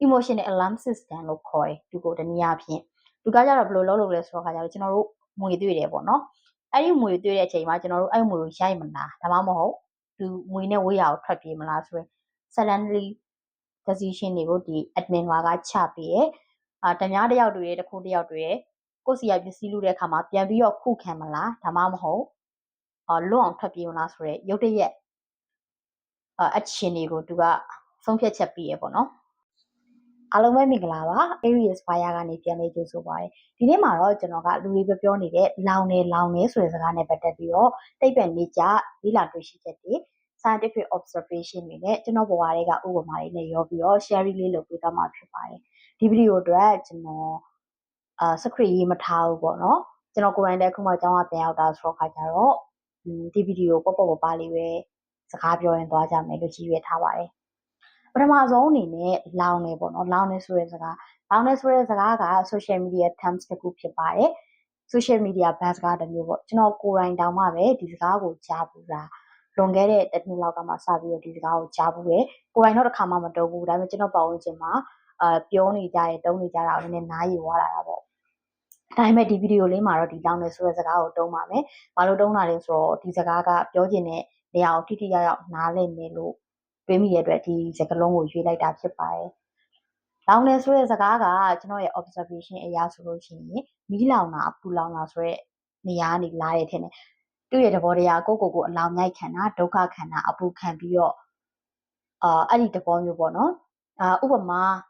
emotional alarm system လို့ခေါ်တယ်သူကိုတနည်းအားဖြင့်သူကကြတော့ဘယ်လိုလုပ်လဲဆိုတော့ခါကြတော့ကျွန်တော်တို့မွေတွေ့တယ်ပေါ့နော်အဲ့ဒီမွေတွေ့တဲ့အချိန်မှာကျွန်တော်တို့အဲ့မွေကိုရိုက်မလားဒါမှမဟုတ်သူမွေနဲ့ဝေးရအောင်ထွက်ပြေးမလားဆိုရင် suddenly decision တွေကိုဒီ admin ကချပေးရဲ့တ냐တယောက်တွေတခုတယောက်တွေကိုစီရပစ္စည်းလူတဲ့အခါမှာပြန်ပြီးတော့ခုခံမလားဒါမှမဟုတ်လွတ်အောင်ထွက်ပြေးမလားဆိုရဲရုတ်တရက်action တွေကိုသူကဆုံးဖြတ်ချက်ပေးရပေါ့နော်အားလုံးပဲမင်္ဂလာပါ Aries Fire ကနေပြန်လေးကြိုဆိုပါရစေဒီနေ့မှာတော့ကျွန်တော်ကလူတွေပြောနေတဲ့လောင်နေဆိုတဲ့စကားနဲ့ပတ်သက်ပြီးတော့တိတ်ပံနေကြလေ့လာတွေ့ရှိချက်တွေ scientific observation တွေနဲ့ကျွန်တော်ဘဝတွေကဥပမာတွေနဲ့ရောပြီးတော့ sharing လေးလုပ်ပေးသွားမှာဖြစ်ပါတယ်ဒီဗီဒီယိုအတွက်ကျွန်တော်script ရေးမထားဘူးပေါ့နော်ကျွန်တော်ကိုယ်တိုင်လည်းအခုမှအကြောင်းအပြန်ရောက်တာဆိုတော့ခါကြတော့ဒီဗီဒီယိုပေါ့ပါလေးပဲစကားပြောရင်သွားကြမယ်လို့ကြီးရွယ်ထားပါတယ်ပထမဆုံးအနေနဲ့လောင်နေပေါ့နော်လောင်နေဆိုတဲ့စကားက social media terms တစ်ခုဖြစ်ပါတယ် social media buzz ကတမျိုးပေါ့ကျွန်တော်ကိုယ်တိုင်တောင်မှပဲဒီစကားကိုကြားဘူးတာလွန်ခဲ့တဲ့တစ်နှစ်လောက်ကမှစပြီးတော့ဒီစကားကိုကြားဘူးတယ်ကိုယ်တိုင်တော့တစ်ခါမှမတုံးဘူးဒါပေမဲ့ကျွန်တော်ပတ်ဝန်းကျင်မှာပြောနေကြတယ်တုံးနေကြတာကိုလည်းနားယူသွားတာပေါ့ဒါပေမဲ့ဒီဗီဒီယိုလေးမှာတော့ဒီလောင်နေဆိုတဲ့စကားကိုတုံးပါမယ်ဘာလို့တုံးတာလဲဆိုတော့ဒီစကားကပြောချင်တဲ့နေရာကိုထိရောက်နားလည်မယ်လို့တွေးမိတဲ့အတွက်ဒီစကားလုံးကိုရွေးလိုက်တာဖြစ်ပါတယ်။လောင်နေဆိုတဲ့စကားကကျွန်တော်ရဲ့ observation အရာဆိုလို့ရှိရင်မီးလောင်တာအပူလောင်တာဆိုတဲ့နေရာကနေလာတဲ့ထင်တယ်။သူ့ရဲ့သဘောတရားကိုအလောင်မြိုက်ခံတာဒုက္ခခံတာအပူခံပြီးတော့အဲ့ဒီသဘောမျိုးပေါ့နော်။ဥပမာ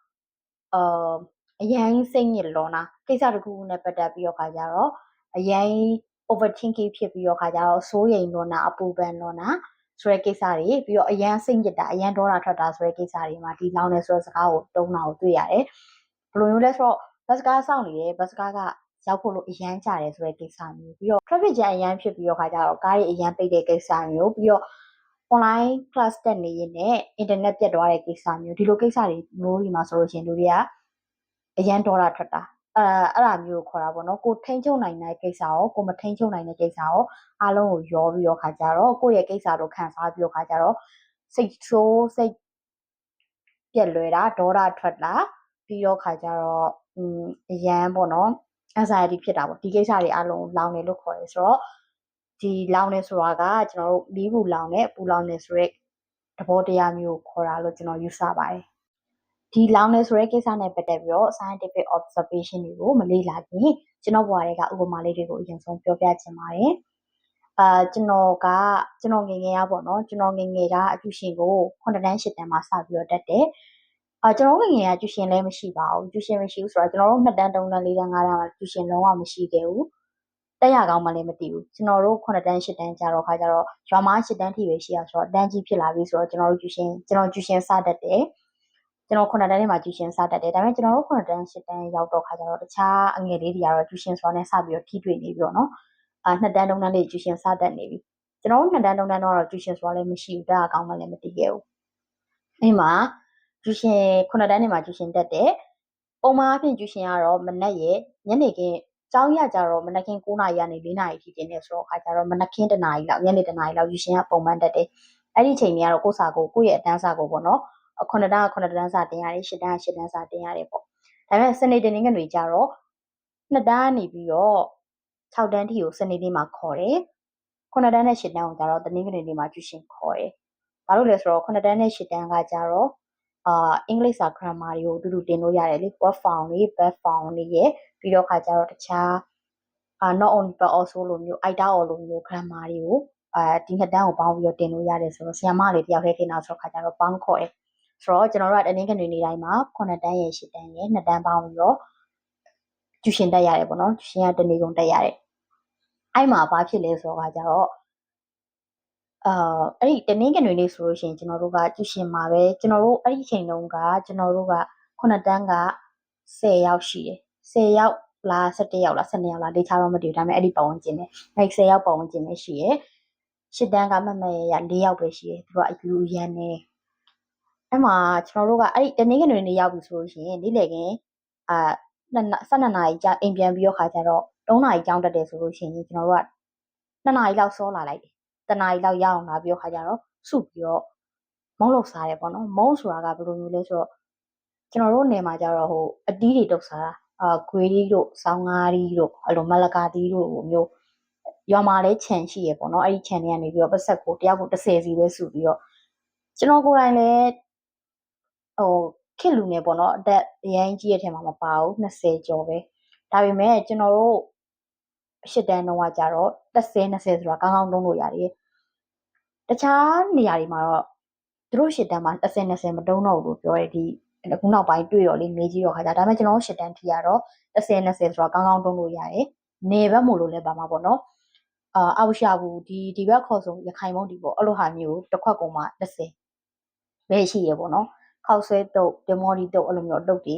အရင်စိတ်ညစ်လောနာကိစ္စတစ်ခုနဲ့ပတ်သက်ပြီးတော့ခါကြတော့အရင် overthinking ဖြစ်ပြီးတော့ခါကြတော့စိုးရိမ်လောနာအပူပန်လောနာဆိုတဲ့ကိစ္စတွေပြီးတော့အရန်စိတ်ညစ်တာအရန်ဒေါသထွက်တာဆိုတဲ့ကိစ္စတွေမှာဒီလောင်နေဆိုတဲ့စကားကိုတုံးတာကိုတွေ့ရတယ်ဘယ်လိုမျိုးလဲဆိုတော့ဘတ်စကားစောင့်နေတယ်ဘတ်စကားကရောက်ဖို့လို့အရန်ကြတယ်ဆိုတဲ့ကိစ္စမျိုးပြီးတော့ traffic jam အရန်ဖြစ်ပြီးတော့ခါကြတော့ကားတွေအရန်ပိတ်တဲ့ကိစ္စမျိုးပြီးတော့ online class တက်နေရင်နဲ့ internet ပြတ်သွားတဲ့ကိစ္စမျိုးဒီလိုကိစ္စတွေမျိုးဒီမှာဆိုလို့ရှိရင်လူတွေကအရန်ဒေါသထွက်တာအဲ့ဒါမျိုးကိုခေါ်တာပေါ့နော်ကိုထိန်းချုပ်နိုင်တဲ့ကိစ္စရောကိုမထိန်းချုပ်နိုင်တဲ့ကိစ္စရောအားလုံးကိုရောပြီးတော့ခါကြတော့ကိုယ့်ရဲ့ကိစ္စတို့ခံစားပြီးတော့ခါကြတော့စိတ်ဆိုးစိတ်ပြက်လွယ်တာဒေါသထွက်တာပြီးတော့ခါကြတော့အရန်ပေါ့နော် anxiety ဖြစ်တာပေါ့ဒီကိစ္စတွေအားလုံးလောင်နေလို့ခေါ်ရဲဆိုတော့ဒီလောင်နေဆိုတာကကျွန်တော်တို့မီးဘူးလောင်နေပူလောင်နေဆိုတဲ့သဘောတရားမျိုးကိုခေါ်တာလို့ကျွန်တော်ယူဆပါတယ်ဒီလောင်နေဆိုတဲ့ကိစ္စနဲ့ပတ်သက်ပြီးတော့ scientific observation တွေကိုမလေ့လာခင်ကျွန်တော်ဘဝတွေကဥပမာလေးတွေကိုအရင်ဆုံးပြောပြချင်ပါတယ်ကျွန်တော်ငယ်ငယ်ပေါ့နော်ကျွန်တော်ငယ်ငယ်ကအကျူရှင်ကို9တန်း10တန်းမှာစပြီးတော့တက်တယ်ကျွန်တော်ငယ်ငယ်ကကျူရှင်လည်းမရှိပါဘူးကျူရှင်မရှိဘူးဆိုတော့ကျွန်တော်တို့2တန်း3တန်း4တန်း5တန်းမှာကျူရှင်လုံးဝမရှိခဲ့ဘူးတက်ရကောင်းမှလည်းမသိဘူးကျွန်တော်တို့9တန်း10တန်းကြာတော့ခါကြတော့ရွာမှာ10တန်းထိပဲရှိရဆိုတော့တန်းကြီးဖြစ်လာပြီဆိုတော့ကျွန်တော်ကျူရှင်စတက်တယ်ကျွန်တော်9တန်းထဲမှာကျူရှင်စတက်တယ်ဒါပေမဲ့ကျွန်တော်တို့9တန်း10တန်းရောက်တော့ခါကြတော့တခြားအငယ်လေးတွေကတော့ကျူရှင်ဆိုတာနဲ့စပြီးတော့ထိတွေ့နေပြီးတော့နော်2တန်း3တန်းလေးကျူရှင်စတက်နေပြီကျွန်တော်တို့2တန်း3တန်းတော့ကျူရှင်ဆိုတာလည်းမရှိဘူးတက်အကောင်းမှလည်းမသိခဲ့ဘူးအဲ့မှာကျူရှင်9တန်းနေမှာကျူရှင်တက်တယ်ပုံမှန်အဖြစ်ကျူရှင်ကတော့မနက်ရဲ့ညနေခင်းကျောင်းရကြတော့မနက်ခင်း9နာရီကနေ4နာရီထိတင်နေဆိုတော့ခါကြတော့မနက်ခင်း1နာရီလောက်ညနေ1နာရီလောက်ကျူရှင်ကပုံမှန်တက်တယ်အဲ့ဒီချိန်ကြီးကတော့ကိုယ့်စာကိုယ့်ရဲ့အတန်းစာကိုပေါ့နော်9တန်းက9တန်းစာတင်ရတယ်10တန်းက10တန်းစာတင်ရတယ်ပေါ့ဒါပေမဲ့စနေတနင်္ဂနွေကြတော့2တန်းနေပြီးတော့6တန်းထိကိုစနေနေ့မှာခေါ်တယ်9တန်းနဲ့10တန်းကိုကြတော့တနင်္ဂနွေနေ့မှာကျူရှင်ခေါ်တယ်ဘာလို့လဲဆိုတော့9တန်းနဲ့10တန်းကကြတော့အင်္ဂလိပ်စာ grammar တွေကိုတူတူတင်လို့ရတယ်လေ word form တွေ verb form တွေရဲ့ပြီးတော့ခါကြတော့တခြားnot only but also လိုမျိုး either or လိုမျိုး grammar တွေကိုဒီ2တန်းကိုပေါင်းပြီးတော့တင်လို့ရတယ်ဆိုတော့ဆီယမလေးတယောက်တည်းတင်တာဆိုတော့ခါကြတော့ပေါင်းခေါ်တယ်ဆိုတော့ကျွန်တော်တို့ကတနင်္ဂနွေနေ့တိုင်းမှာ9တန်းရဲ့10တန်းရဲ့2တန်းပေါင်းပြီးတော့ကျူရှင်တက်ရတယ်ပေါ့နော်ကျူရှင်ကတနေ့ကုန်တက်ရတယ်အဲ့မှာဘာဖြစ်လဲဆိုတော့ကကြတော့အဲ့ဒီတနင်္ဂနွေနေ့ဆိုလို့ရှိရင်ကျွန်တော်တို့ကကျူရှင်မှာပဲကျွန်တော်တို့အဲ့ဒီချိန်တုန်းကကျွန်တော်တို့က9တန်းက10ယောက်ရှိတယ်10ယောက်လား17ယောက်လား12ယောက်လားဒေချာတော့မတည်ဘူးဒါပေမဲ့အဲ့ဒီပတ်ဝန်းကျင်နဲ့အဲ့10ယောက်ပတ်ဝန်းကျင်နဲ့ရှိရယ်10တန်းကမမရရ4ယောက်ပဲရှိရယ်သူတို့ကအယူရန်နေအဲ့မှာကျွန်တော်တို့ကအဲ့ဒီတနင်္ဂနွေနေ့ရောက်ပြီဆိုလို့ရှိရင်နေ့လည်ခင်း12နာရီကြာအိမ်ပြန်ပြီးတော့ခါကြတော့3နာရီကျောင်းတက်တယ်ဆိုလို့ရှိရင်ကျွန်တော်တို့က2နာရီလောက်စောလာလိုက်တယ်1နာရီလောက်ရအောင်လာပြီးတော့ခါကြတော့စုပြီးတော့မုံလို့စားတယ်ပေါ့နော်မုံဆိုတာကဘယ်လိုမျိုးလဲဆိုတော့ ကျွန်တော်တို့နယ်မှာကြတော့အတီးတွေတုတ်စားတာဂွေးတီးတို့ဆောင်းငါးတီးတို့အဲ့လိုမလကာတီးတို့မျိုးရွာမှာလည်းခြံရှိရပေါ့နော်အဲ့ဒီခြံတွေကနေပြီးတော့ပတ်ဆက်ကိုတယောက်ကို30စီပဲစုပြီးတော့ကျွန်တော်ကိုယ်တိုင်လည်းခေတ်လူငယ်ပေါ့နော်အသက်အရင်ကြီးရဲ့ထဲမှာမပါဘူး20ကျော်ပဲဒါပေမဲ့ကျွန်တော်တို့ရှစ်တန်းတုန်းကကြတော့30 20ဆိုတာကောင်းကောင်းသုံးလို့ရတယ်တခြားနေရာတွေမှာတော့သူတို့ရှစ်တန်းမှာ30 20မတုံးတော့ဘူးလို့ပြောတယ်ဒီအခုနောက်ပိုင်းတွေ့တော့လေမေးကြည့်တော့ခါကြဒါပေမဲ့ကျွန်တော်တို့ရှစ်တန်းထီကတော့30 20ဆိုတာကောင်းကောင်းတုံးလို့ရတယ်နေဘက်မို့လို့လည်းပါမှာပေါ့နော်အောက်ရှာဘူးဒီဘက်ခေါ်ဆိုရခိုင်မုံဒီပေါ့အဲ့လိုဟာမျိုးတစ်ခွက်ကုန်မှ30ပဲရှိရပေါ့နော်ခောက်ဆွဲတုတ်ဒမော်ဒီတုတ်အဲ့လိုမျိုးတုတ်တွေ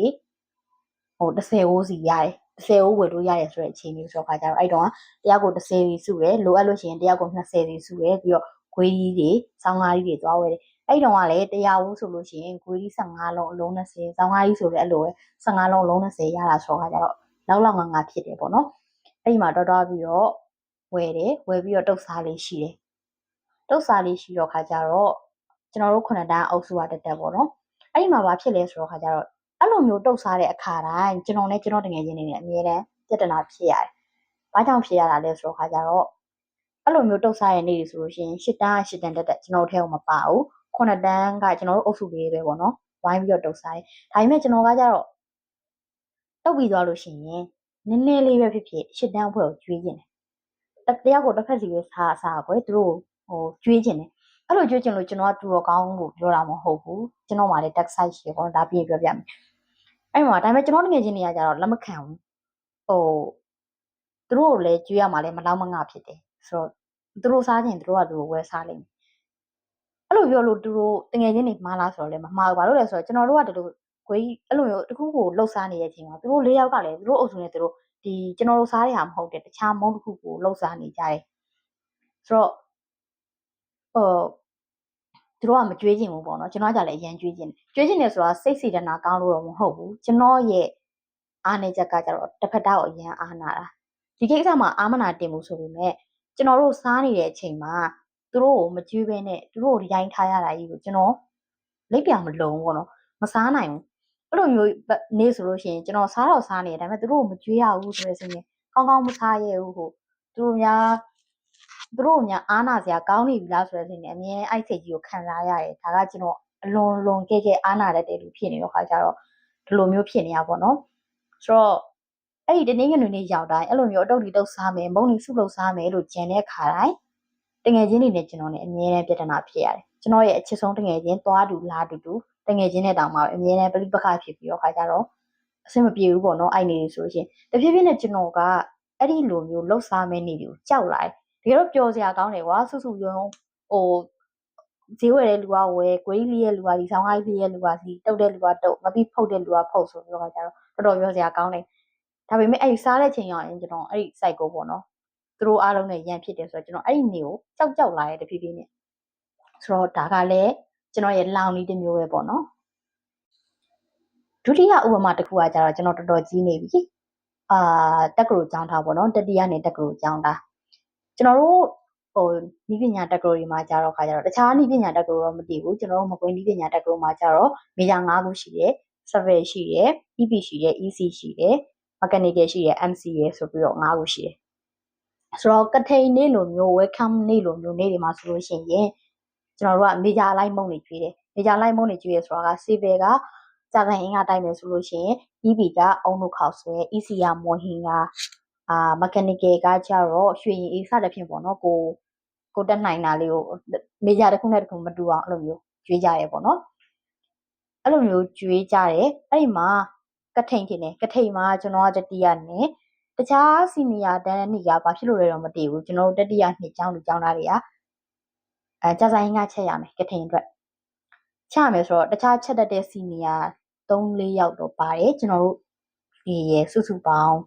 30အိုးစီရတယ်30အိုးဝယ်လို့ရတယ်ဆိုတဲ့အခြေအနေဆိုတော့ခါကြတော့အဲ့တော့တယောက်ကို30စီစုတယ်လိုအပ်လို့ရှိရင်တယောက်ကို20စီစုတယ်ပြီးတော့ဂွေးကြီးတွေဆောင်းကားကြီးတွေသွားဝယ်တယ်အဲ့တော့ကလည်းတရားဦးဆိုလို့ရှိရင်ဂွေးကြီး15လုံးအလုံး20ဆောင်းကားကြီးဆိုလည်းအဲ့လိုပဲ15လုံးအလုံး20ရတာဆိုတော့ခါကြတော့လောက်ငါဖြစ်တယ်ပေါ့နော်အဲ့ဒီမှာတော့ပြီးတော့ဝယ်တယ်ဝယ်ပြီးတော့တုတ်စားလေးရှိတယ်တုတ်စားလေးရှိတော့ခါကြတော့ကျွန်တော်တို့ခုနှစ်တန်းအုပ်စုကတက်ပေါ့နော်အဲ့ဒီမှာဘာဖြစ်လဲဆိုတော့ခါကြတော့အဲ့လိုမျိုးတုတ်စားတဲ့အခါတိုင်းကျွန်တော်နဲ့ကျွန်တော်တငယ်ချင်းတွေနဲ့အမြဲတမ်းပြဿနာဖြစ်ရတယ်။ဘာကြောင့်ဖြစ်ရတာလဲဆိုတော့ခါကြတော့အဲ့လိုမျိုးတုတ်စားရဲ့နေ့တွေဆိုလို့ရှိရင်ရှစ်တန်းတက်ကျွန်တော်တို့ထဲကိုမပါဘူး။ခုနှစ်တန်းကကျွန်တော်တို့အုပ်စုလေးပဲပေါ့နော်။ဝိုင်းပြီးတော့တုတ်စားတယ်။ဒါပေမဲ့ကျွန်တော်ကကြတော့တုတ်ပြီးသွားလို့ရှိရင်နည်းနည်းလေးပဲဖြစ်ဖြစ်ရှစ်တန်းအဖွဲ့ကိုကျွေးကျင်တယ်။တယောက်ကိုတစ်ဖက်စီပဲစားကွယ်သူတို့ကျွေးကျင်တယ်။အဲ့လိုကျွေးကျင်လို့ကျွန်တော်ကတူတော်ကောင်းလို့ပြောတာမဟုတ်ဘူး။ကျွန်တော်မှလည်း tag site ရှိတယ်ပေါ့နော်။ဒါပြည့်ပြောပြမယ်။အဲ့မှာဒါပေမဲ့ကျွန်တော်ငွေချင်းတွေကကြတော့လက်မခံဘူးသူတို့ကိုလည်းကျွေးရမှာလည်းမလောက်မငါဖြစ်တယ်ဆိုတော့သူတို့စားခြင်းသူတို့ကသူတို့ဝယ်စားလိမ့်မယ်အဲ့လိုပြောလို့သူတို့တငယ်ချင်းတွေမှားလားဆိုတော့လည်းမမှားဘူးဘာလို့လဲဆိုတော့ကျွန်တော်တို့ကတလို့ကိုကြီးအဲ့လိုမျိုးတခုကိုလှုပ်ရှားနေတဲ့အချိန်မှာသူတို့၄ယောက်ကလည်းသူတို့အုပ်စုနဲ့သူတို့ဒီကျွန်တော်တို့စားရတာမဟုတ်တဲ့တခြားမုန်းတစ်ခုကိုလှုပ်ရှားနေကြတယ်ဆိုတော့သူတို့ကမကြွေးကျင်ဘူးပေါ့နော်ကျွန်တော်ကလည်းအရင်ကြွေးကျင်တယ်ဆိုတာစိတ်စေတနာကောင်းလို့တော့မဟုတ်ဘူးကျွန်တော်ရဲ့အားနေချက်ကကြတော့တစ်ဖက်သားကိုအရင်အားနာတာဒီကိစ္စမှာအာမနာတင်မှုဆိုပေမဲ့ကျွန်တော်တို့စားနေတဲ့အချိန်မှာသူတို့ကိုမကြွေးဘဲနဲ့သူတို့ကိုဒီတိုင်းထားရတာကြီးကိုကျွန်တော်လက်ပြမလုံးဘူးပေါ့နော်မစားနိုင်ဘူးအဲ့လိုမျိုးနေဆိုလို့ရှိရင်ကျွန်တော်စားတော့စားနေတယ်ဒါပေမဲ့သူတို့ကိုမကြွေးရဘူးဆိုတဲ့စိတ်နဲ့ကောင်းကောင်းမစားရဘူးသူတို့များအားနာစရာကောင်းနေပြီလားဆိုတဲ့စိတ်နဲ့အမြဲအဲ့စိတ်ကြီးကိုခံစားရတယ်ဒါကကျွန်တော်အလွန်ကဲအားနာတတ်တဲ့လူဖြစ်နေတော့ခါကြတော့ဒီလိုမျိုးဖြစ်နေရပါတော့ဆိုတော့အဲ့ဒီတနင်္ဂနွေနေ့ရောက်တိုင်းအဲ့လိုမျိုးအတုတ်တီတုတ်စားမယ်မုံနေစုလုပ်စားမယ်လို့ကြံတဲ့ခါတိုင်းတငယ်ချင်းတွေနဲ့ကျွန်တော်နဲ့အမြဲတမ်းပြဿနာဖြစ်ရတယ်ကျွန်တော်ရဲ့အချစ်ဆုံးတငယ်ချင်းသွားတူလားတူတငယ်ချင်းနဲ့တောင်မှအမြဲတမ်းပဋိပက္ခဖြစ်ပြီးတော့ခါကြတော့အဆင်မပြေဘူးပေါ့နော်အဲ့နေဆိုလို့ရှိရင်တဖြည်းဖြည်းနဲ့ကျွန်တော်ကအဲ့ဒီလိုမျိုးလှုပ်ရှားမဲ့နေတွေကိုကြောက်လာတယ်တကယ်တော့ပျော်စရာကောင်းတယ်ကွာစုရုံဈေးဝယ်တဲ့လူကဝယ်၊ကွေးလီရဲ့လူကဒီဆောင်းကားကြီးရဲ့လူကဒီတုတ်တဲ့လူကတုတ်မပြီးဖုတ်တဲ့လူကဖုတ်ဆိုပြီးတော့ကြတော့တော်တော်ပြောစရာကောင်းတယ်ဒါပေမဲ့အဲ့ဒီစားတဲ့ချိန်ရောက်ရင်ကျွန်တော်အဲ့ဒီ site ကိုပေါ့နော်သူတို့အားလုံးနဲ့ရန်ဖြစ်တယ်ဆိုတော့ကျွန်တော်အဲ့ဒီနေကိုကြောက်လာရဲ့တဖြည်းဖြည်းနဲ့ဆိုတော့ဒါကလည်းကျွန်တော်ရဲ့လောင်လေးတစ်မျိုးပဲပေါ့နော်ဒုတိယဥပမာတစ်ခုကကြတော့ကျွန်တော်တော်တော်ကြီးနေပြီတက္ကသိုလ်ကျောင်းသားပေါ့နော်တတိယနဲ့တက္ကသိုလ်ကျောင်းသားကျွန်တော်တို့နီးပညာတက္ကသိုလ်တွေမှာကြတော့ခါကြတော့တခြားနီးပညာတက္ကသိုလ်တော့မသိဘူးကျွန်တော်တို့မကွေးနီးပညာတက္ကသိုလ်မှာကြတော့မေဂျာ၅ခုရှိတယ် Civil ရှိတယ် EP ရှိတယ် EC ရှိတယ် Mechanical ရှိတယ် MC ရယ်ဆိုပြီးတော့၅ခုရှိတယ်ဆိုတော့ကထိန်နေ့လိုမျိုး welcome နေ့လိုမျိုးနေ့တွေမှာဆိုလို့ရှိရင်ကျွန်တော်တို့ကမေဂျာလိုက်မုံတွေကျွေးတယ်မေဂျာလိုက်မုံတွေကျွေးရဆိုတာက Civil ကကြာဆိုင်အင်္ဂါတိုင်းမယ်ဆိုလို့ရှိရင် EP ကအုံတို့ခောက်ဆွဲ EC ကမော်ဟင်ကmechanical ကကြတော့ရွှေရင်အေးစတဲ့ဖြင့်ပေါ့နော်ကိုတက်နိုင်တာလေးကိုမေဂျာတစ်ခုနဲ့တစ်ခုမတူအောင်အဲ့လိုမျိုးကျွေးကြရဲပေါ့နော်အဲ့လိုမျိုးကျွေးကြတယ်အဲ့ဒီမှာကထိန်ဖြစ်နေကထိန်မှာကျွန်တော်ကတတိယနဲ့တခြားစီနီယာတန်းနေကဘာဖြစ်လို့လဲတော့မသိဘူးကျွန်တော်တို့တတိယနှစ်ကျောင်းသူကျောင်းသားတွေကကြာဆိုင်ကချက်ရမယ်ကထိန်အတွက်ချမယ်ဆိုတော့တခြားချက်တတ်တဲ့စီနီယာ3-4ယောက်တော့ပါတယ်ကျွန်တော်တို့ဒီရစုစုပေါင်း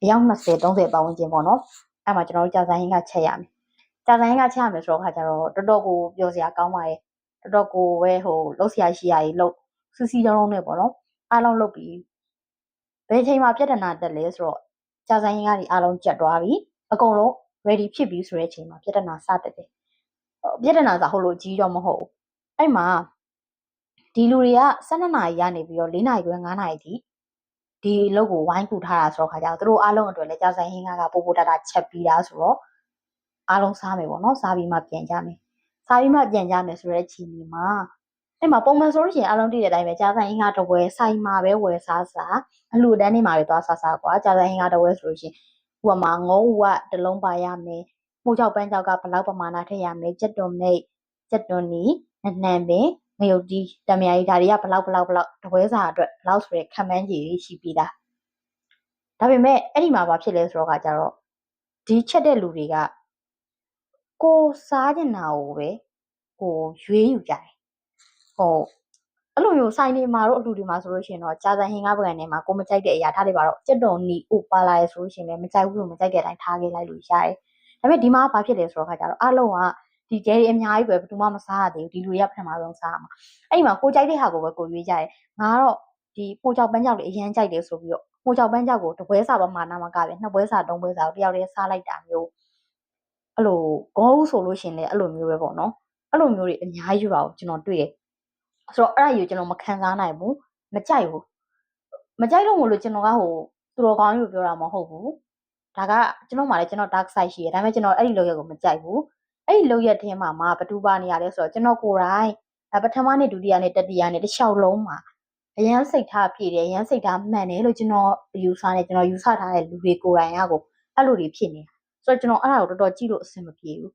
အယောက်20-30ပတ်ဝန်းကျင်ပေါ့နော်အဲ့မှာကျွန်တော်တို့ကြာဆိုင်ကချက်ရမယ်ကြာဆိုင်ကချက်ရမယ်ဆိုတော့ခါကျတော့တော်တော်ကိုပြောစရာကောင်းပါရဲ့တော်တော်ကိုပဲလှုပ်ရှားရှိရည်လှုပ်စီလုံးနဲ့ပေါ့နော်အားလုံးလှုပ်ပြီးဘယ်ချိန်မှပြဿနာတက်လဲဆိုတော့ကြာဆိုင်ကအားလုံးကြက်သွားပြီအကုန်လုံး ready ဖြစ်ပြီဆိုတဲ့အချိန်မှာပြဿနာစတက်တယ်ပြဿနာဆိုဟိုလိုကြီးတော့မဟုတ်ဘူးအဲ့မှာ ဒီလူတွေက12နာရီကနေပြီးတော့4နာရီခွဲ9နာရီထိဒီအလုပ်ကိုဝိုင်းကူထားတာဆိုတော့ခါကျတော့သူတို့အားလုံးအတွက်လည်းကြာဆိုင်ဟင်းကားကပို့ပို့တတာချက်ပြီးတာဆိုတော့အားလုံးစားမယ်ပေါ့နော်စားပြီးမှပြန်ကြမယ်စားပြီးမှပြန်ကြမယ်ဆိုတဲ့ချိန်ဒီမှာအဲ့မှာပုံမှန်ဆိုလို့ရှိရင်အားလုံးသိတဲ့အတိုင်းပဲကြာဆိုင်ဟင်းကားတစ်ပွဲဆိုင်မှာပဲဝယ်စားအလှူဒန်းနေမှာပဲသွားစားကွာကြာဆိုင်ဟင်းကားတစ်ပွဲဆိုလို့ရှိရင်ဥပမာငုံးဝတစ်လုံးပါရမယ်မှုကြောက်ပန်းကြောက်ကဘလောက်ပမာဏထည့်ရမယ်ကြက်သွန်မိတ်ကြက်သွန်နီနှံပင်ငရုတ်တီးတမယာကြီးဒါတွေကဘလောက်တပွဲစာအတွက်ဘလောက်ဆိုရဲခံမှန်းကြီးရှိပြီးသားဒါပေမဲ့အဲ့ဒီမှာဘာဖြစ်လဲဆိုတော့ကကြတော့ဒီချက်တဲ့လူတွေကကိုစားကျင်တာကိုပဲကိုရွေးယူကြတယ်ဟုတ်အဲ့လိုမျိုးဆိုင်နေမှာတော့အလူတွေမှာဆိုလို့ရှိရင်တော့ကြာဆိုင်ဟင်ကားပကံထဲမှာကိုမကြိုက်တဲ့အရာထားလိုက်ပါတော့ကြက်တော်နီဥပါလာရဆိုလို့ရှိရင်လည်းမကြိုက်ဘူးလို့မကြိုက်တဲ့အတိုင်းထားခဲ့လိုက်လို့ရတယ်ဒါပေမဲ့ဒီမှာဘာဖြစ်လဲဆိုတော့ခါကြတော့အလုံးကဒီကျဲအများကြီးပဲဘယ်သူမှမစားရသေးဘူးဒီလူတွေကပထမဆုံးစားရမှာအဲ့ဒီမှာကိုကြိုက်တဲ့ဟာကိုပဲကိုရွေးကြတယ်ငါကတော့ဒီပိုကြောက်ပန်းကြောက်လေးအရန်ကြိုက်တယ်ဆိုပြီးတော့ပိုကြောက်ပန်းကြောက်ကိုတစ်ပွဲစားပမာဏမကပဲနှစ်ပွဲစားသုံးပွဲစားတယောက်တည်းစားလိုက်တာမျိုးအဲ့လိုဂေါဦးဆိုလို့ရှိရင်လည်းအဲ့လိုမျိုးပဲပေါ့နော်အဲ့လိုမျိုးတွေအများကြီးပါကိုကျွန်တော်တွေ့တယ်ဆိုတော့အဲ့ဒါကြီးကျွန်တော်မခံစားနိုင်ဘူးမကြိုက်ဘူးမကြိုက်လို့မလို့ကျွန်တော်ကသူတော်ကောင်းလို့ပြောတာမဟုတ်ဘူးဒါကကျွန်တော်မှလည်းကျွန်တော် dark side ရှိတယ်ဒါပေမဲ့ကျွန်တော်အဲ့ဒီလောက်ရက်ကိုမကြိုက်ဘူးအဲ့ဒီလောက်ရက်ထဲမှာဘတူပါနေရလဲဆိုတော့ကျွန်တော်ကိုယ်တိုင်ပထမနေ့ဒုတိယနေ့တတိယနေ့တစ်လျှောက်လုံးမှာအရန်စိတ်ထားပြည့်တယ်အရန်စိတ်ထားမှန်တယ်လို့ကျွန်တော်ယူဆထားတဲ့လူတွေကိုယ်တိုင်ကကိုအဲ့လိုတွေဖြစ်နေတာဆိုတော့ကျွန်တော်အဲ့ဒါကိုတော်တော်ကြည့်လို့အဆင်မပြေဘူးဒ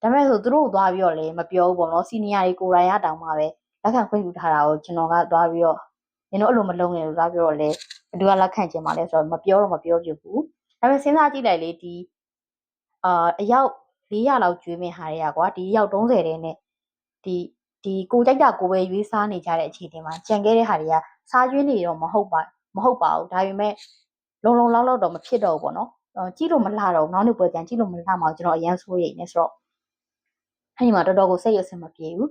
ါပေမဲ့ဆိုသူတို့သွားပြီးတော့လည်းမပြောဘူးပေါ့နော်စီနီယာတွေကိုယ်တိုင်ကတောင်မှပဲလက်ခံခွင့်ယူထားတာကိုကျွန်တော်ကသွားပြီးတော့နင်တို့အဲ့လိုမလုပ်နဲ့လို့သွားပြောတော့လေဘယ်သူကလက်ခံချင်ပါလဲဆိုတော့မပြောပြဘူးဒါပေမဲ့စဉ်းစားကြည့်လိုက်လေဒီအယောက်400လောက်ကျွေးမဲ့ဟာတွေကကွာဒီယောက်30တဲ့နဲ့ဒီကိုကြိုက်တာကိုပဲရွေးစားနေကြတဲ့အခြေအနေမှာကြံခဲ့တဲ့ဟာတွေကစားကျွေးနေတော့မဟုတ်ပါဘူးဒါပေမဲ့လုံလောက်တော့မဖြစ်တော့ဘူးပေါ့နော်ကြည့်လို့မလှတော့ဘူးနောက်နေ့ပွဲကြံကြည့်လို့မလှမှာကျွန်တော်အရန်ဆိုးရိမ်နေဆိုတော့အဲ့ဒီမှာတော်တော်ကိုစိတ်အဆင်မပြေဘူး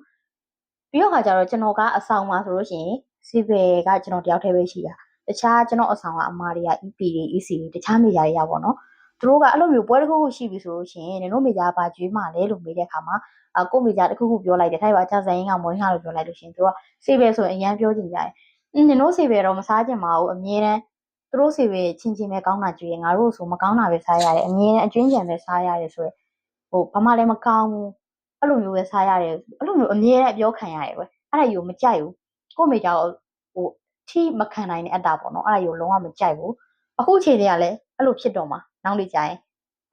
ပြီးတော့ခါကျတော့ကျွန်တော်ကအဆောင်မှာဆိုလို့ရှိရင်စီဗယ်ကကျွန်တော်တယောက်တည်းပဲရှိတာတခြားကျွန်တော်အဆောင်ကအမားတွေက EP တွေ EC တွေတခြားမေဂျာတွေကပေါ့နော်သူတို့ကအဲ့လိုမျိုးပွဲတစ်ခုခုရှိပြီဆိုလို့ရှိရင်နင်တို့မေဂျာဘာကျွေးမှလဲလို့မေးတဲ့အခါမှာကိုမေဂျာတစ်ခုခုပြောလိုက်တယ်ထိုက်ပါကြာစရင်ကမွေးငါလို့ပြောလိုက်လို့ရှိရင်သူကစီဗယ်ဆိုရင်အရန်ပြောချင်ကြတယ်နင်တို့စီဗယ်တော့မစားချင်ပါဘူးအမြဲတမ်းသူတို့စီဗယ်ချင်းချင်းပဲကောင်းတာကျွေးငါတို့ဆိုမကောင်းတာပဲစားရတယ်အမြဲတမ်းအကျွင်းကြံပဲစားရတယ်ဆိုတော့ဘာမှလည်းမကောင်းဘူးအဲ့လိုမျိုးပဲစားရတယ်အဲ့လိုမျိုးအမြဲတမ်းပြောခံရတယ်ပဲအဲ့ဒါကြီးကိုမကြိုက်ဘူးကိုမေဂျာထိမခံနိုင်တဲ့အတ္တပေါ့နော်အဲ့ဒါကြီးကိုလုံးဝမကြိုက်ဘူးအခုချိန်တွေကလည်းအဲ့လိုဖြစ်တော့မှာနောက်နေ့ကျရင်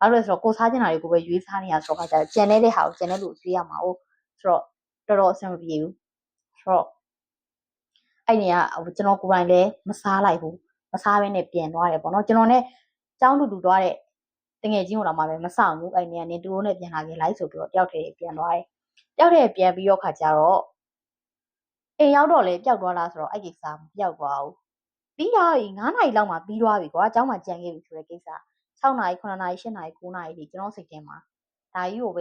ဘာလို့လဲဆိုတော့ကိုစားချင်တာတွေကိုပဲရွေးစားနေရဆိုတော့ခါကျတော့ကြံနေတဲ့ဟာကိုကြံတဲ့လူရွေးရမှာ哦ဆိုတော့တော်တော်အဆင်မပြေဘူးဆိုတော့အဲ့နေကကျွန်တော်ကိုယ်တိုင်လည်းမစားလိုက်ဘူးမစားဘဲနဲ့ပြန်သွားတယ်ပေါ့နော်ကျွန်တော်နဲ့ကျောင်းတူသွားတဲ့တငယ်ချင်းကိုတော့မှပဲမဆောင်ဘူးအဲ့နေကနေတူတို့နဲ့ပြန်လာခဲ့လိုက်ဆိုပြီးတော့တယောက်တည်းပြန်သွားတယ်တယောက်တည်းပြန်ပြီးတော့ခါကျတော့အိမ်ရောက်တော့လေပျောက်သွားလားဆိုတော့အဲ့ကိစ္စမပျောက်သွားဘူးပြီးတော့9နာရီလောက်မှပြီးသွားပြီကွာအเจ้าမှာကြံခဲ့ပြီဆိုတဲ့ကိစ္စ6နာရီ9နာရီ10နာရီ9နာရီဒီကျွန်တော်စိတ်ထဲမှာဒါကြီးကိုပ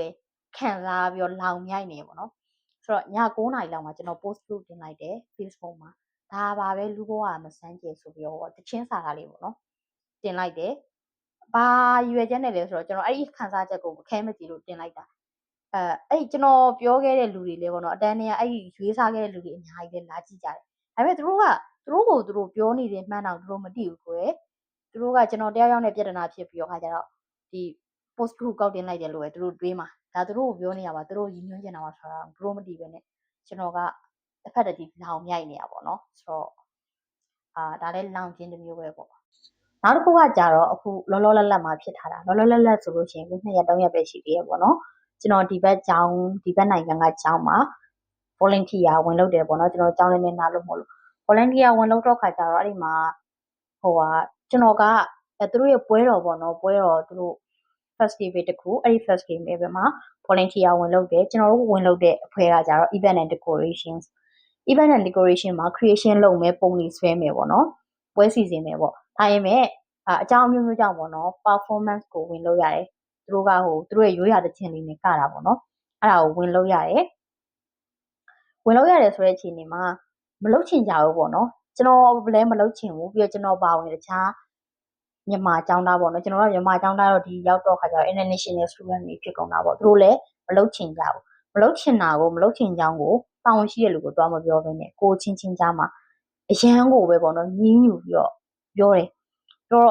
ဲခံစားပြီးတော့လောင်မြိုက်နေပေါ့နော်ဆိုတော့ည9နာရီလောက်မှာကျွန်တော် post လုပ်တင်လိုက်တယ် Facebook မှာဒါပါပဲလူဘဝမစမ်းကြည့်ဆိုပြီးတော့တချင်းစာသားလေးပေါ့နော်တင်လိုက်တယ်ဘာရွယ်ချက်နဲ့လဲဆိုတော့ကျွန်တော်အဲ့ဒီခန်းစားချက်ကိုခဲမကြည့်လို့တင်လိုက်တာအဲ့ကျွန်တော်ပြောခဲ့တဲ့လူတွေလည်းပေါ့နော်အတန်းတွေကအဲ့ဒီရွေးစားခဲ့တဲ့လူတွေအများကြီးလည်းလာကြည့်ကြတယ်ဒါပေမဲ့သူတို့ကိုသူတို့ပြောနေတဲ့မှန်းတော့သူတို့မသိဘူးကွယ်သူတို့ကကျွန်တော်တယောက်ယောက်နဲ့ပြဿနာဖြစ်ပြီးတော့ခါကြတော့ဒီ post group ကောက်တင်လိုက်တယ်လို့ပဲသူတို့တွေးမှာဒါသူတို့ကိုပြောနေရပါသူတို့ရည်ညွှန်းချင်တာပါဆိုတာသူတို့မသိပဲနဲ့ကျွန်တော်ကတစ်ဖက်တစ်တီလောင်မြိုက်နေတာပေါ့နော်ဆိုတော့ဒါလည်းလောင်ခြင်းတစ်မျိုးပဲပေါ့နောက်တစ်ခုကကြတော့အခုလောလောလတ်လတ်မှာဖြစ်ထားတာလောလောလတ်လတ်ဆိုလို့ရှိရင်2ရက်3ရက်ပဲရှိသေးရပေါ့နော်ကျွန်တော်ဒီဘက်နိုင်ငံကကျောင်းမှာ volunteer ဝင်လုပ်တယ်ပေါ့နော်ကျွန်တော်ကျောင်းလေးနဲ့နားလို့မဟုတ်လို့ volunteer ဝင်လုပ်တော့ခါကြတော့အဲ့ဒီမှာကျွန်တော်ကသူတို့ရဲ့ပွဲတော်ပေါ့နော်ပွဲတော်သူတို့ festival တခုအဲ့ဒီ festival မှာ volunteer ဝင်လုပ်တယ်ကျွန်တော်တို့ဝင်လုပ်တဲ့အဖွဲ့ကကြတော့ event and decoration မှာ creation လုပ်မယ်ပုံတွေဆွဲမယ်ပေါ့နော်ပွဲစီစဉ်မယ်ပေါ့ဒါရင်မဲ့အကြောင်းမျိုးမျိုးကြောင့်ပေါ့နော် performance ကိုဝင်လုပ်ရတယ်သူတို့ကသူတို့ရဲ့ရိုးရာသချင်းလေးနဲ့ကတာပေါ့နော်အဲ့ဒါကိုဝင်လုပ်ရတယ်ဆိုတဲ့အခြေအနေမှာမလုပ်ချင်ကြဘူးပေါ့နော်ကျွန်တော်လည်းမလုပ်ချင်ဘူးပြီးတော့ကျွန်တော်ပါဝင်တခြားမြန်မာကျောင်းသားပေါ့နော်ကျွန်တော်ကမြန်မာကျောင်းသားတော့ဒီရောက်တော့ခါကျတော့ international student တွေဖြစ်ကုန်တာပေါ့သူတို့လည်းမလုပ်ချင်ကြဘူး မလုပ်ချင်တာကိုမလုပ်ချင်ကြောင်းကိုတာဝန်ရှိတဲ့လူကိုသွားမပြောဘဲနဲ့ကိုချင်းချင်းကြားမှာအရန်ကိုပဲပေါ့နော်ညင်းညူပြီးတော့ပြောတယ်တော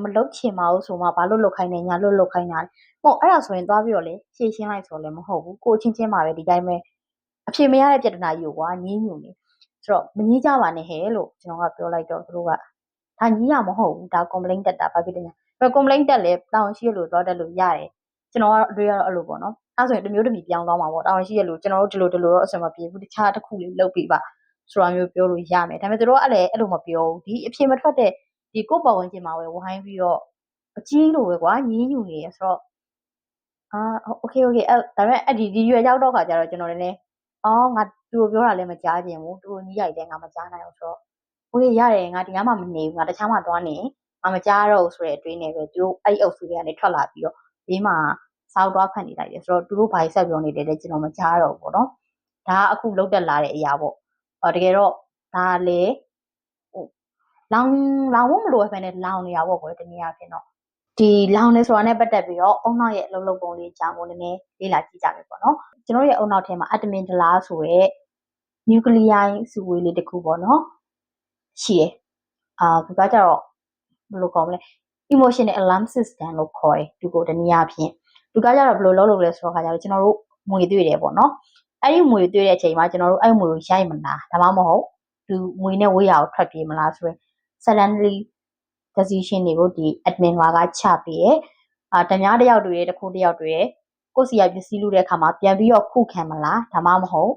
့မလုပ်ချင်ပါဘူးဆိုမှဘာလို့လုပ်ခိုင်းနေညာလို့လုပ်ခိုင်းတာဟုတ်အဲ့ဒါဆိုရင်သွားပြီးတော့လေရှင်းရှင်းလိုက်ဆိုလည်းမဟုတ်ဘူးကိုချင်းချင်းမှာပဲဒီတိုင်းပဲအဖြေမရတဲ့ပြဿနာကြီးကိုကွာညင်းညူနေဆိုတော့မငြီးကြပါနဲ့ဟဲ့လို့ကျွန်တော်ကပြောလိုက်တော့သူတို့ကဒါညည်းရမဟုတ်ဘူးဒါ complaint တက်တာဘာဖြစ်လဲညာ complaint တက်လဲတာဝန်ရှိရလို့သွားတက်လို့ရတယ်ကျွန်တော်ကတော့အတွေ့ရတော့အဲ့လိုပေါ့နော်အဲ့ဆိုရင်တမျိုးတစ်မျိုးပြောင်းသွားမှာပေါ့တာဝန်ရှိရလို့ကျွန်တော်တို့ဒီလိုတော့အဆင်မပြေဘူးတခြားတစ်ခုလေးလုပ်ပြီးပါဆိုတာမျိုးပြောလို့ရမယ်ဒါပေမဲ့သူတို့ကလည်းအဲ့လိုမပြောဘူးဒီအဖြေမထွက်တဲ့ဒီကိုယ့်ပတ်ဝန်းကျင်မှာပဲဝိုင်းပြီးတော့အကြီးလိုပဲကွာညင်းညူနေရဆိုတော့โอเคအဲ့ဒါပေမဲ့အဲ့ဒီရွယ်ရောက်တော့ခါကျတော့ကျွန်တော်လည်းငါသူတို့ပြောတာလည်းမကြားချင်ဘူးသူတို့ညီးရိုက်တယ်ငါမကြားနိုင်ဘူးဆိုတော့โอเคရတယ်ငါဒီနားမှာမနေဘူးငါတခြားမှာသွားနေငါမကြားတော့ဘူးဆိုတဲ့အတွေးနဲ့ပဲသူတို့အဲ့အုပ်စုတွေကနေထွက်လာပြီးတော့ဘေးမှာစောက်သွားဖတ်နေလိုက်တယ်ဆိုတော့သူတို့ဘာကြီးဆက်ပြောနေတယ်လဲကျွန်တော်မကြားတော့ဘူးပေါ့နော်ဒါကအခုလောက်တက်လာတဲ့အရာပေါ့တကယ်တော့ဒါလေဟိုလောင်ဖို့မလိုဘဲနဲ့လောင်နေတာပေါ့ကွယ်တနည်းအားဖြင့်တော့ဒီလောင်နေဆိုတာနဲ့ပတ်သက်ပြီးတော့အုံနောက်ရဲ့အလုပ်လုပ်ပုံလေးကြောင်းကိုလည်းလေ့လာကြည့်ကြမယ်ပေါ့နော်ကျွန်တော်ရဲ့အုံနောက်ထဲမှာ admin ဒလားဆိုရဲနျူကလ িয়ার စုဝေးလေးတစ်ခုပေါ့နော်ရှိတယ်ဒီကကြတော့ဘယ်လိုခေါ်မလဲ emotional alarm system လို့ခေါ်တယ်ဒီကိုတနည်းအားဖြင့်ဒီကကြတော့ဘယ်လိုလုပ်လဲဆိုတော့ခါကျတော့ကျွန်တော်တို့မွေတွေ့တယ်ပေါ့နော်အဲ့ဒီမွေတွေ့တဲ့အချိန်မှာကျွန်တော်တို့အဲ့မွေကိုရိုက်မလားဒါမှမဟုတ်သူမွေနဲ့ဝေးရအောင်ထွက်ပြေးမလားဆိုရင် suddenly decision တွေကိုဒီ admin ကချပေးရဲ့တများတစ်ယောက်တွေတစ်ခုတစ်ယောက်တွေကိုစီရပစ္စည်းလူတဲ့အခါမှာပြန်ပြီးတော့ခုခံမလားဒါမှမဟုတ်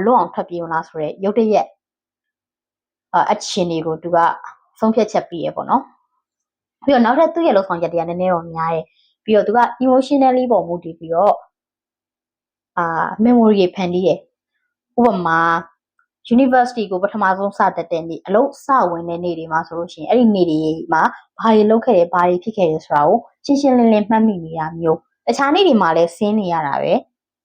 လွတ်အောင်ထွက်ပြေးမလားဆိုရဲရုတ်တရက်အချင်းတွေကိုသူကဆုံးဖြတ်ချက်ပေးရပေါ့နော်ပြီးတော့နောက်ထပ်သူ့ရဲ့လုံဆောင်ချက်တွေကနည်းနည်းတော့များတယ်ပြီးတော့သူက emotionally ပေါ်မူတည်ပြီးတော့memory ဖန်တီးရဥပမာ university ကိုပထမဆုံးစတက်တဲ့နေ့အလုပ်စဝင်တဲ့နေ့တွေမှာဆိုလို့ရှိရင်အဲ့ဒီနေ့တွေမှာဘာတွေလုပ်ခဲ့တယ်ဘာတွေဖြစ်ခဲ့တယ်ဆိုတာကိုရှင်းရှင်းလင်းလင်းမှတ်မိနေတာမျိုးတခြားနေ့တွေမှာလည်းဆင်းနေရတာပဲ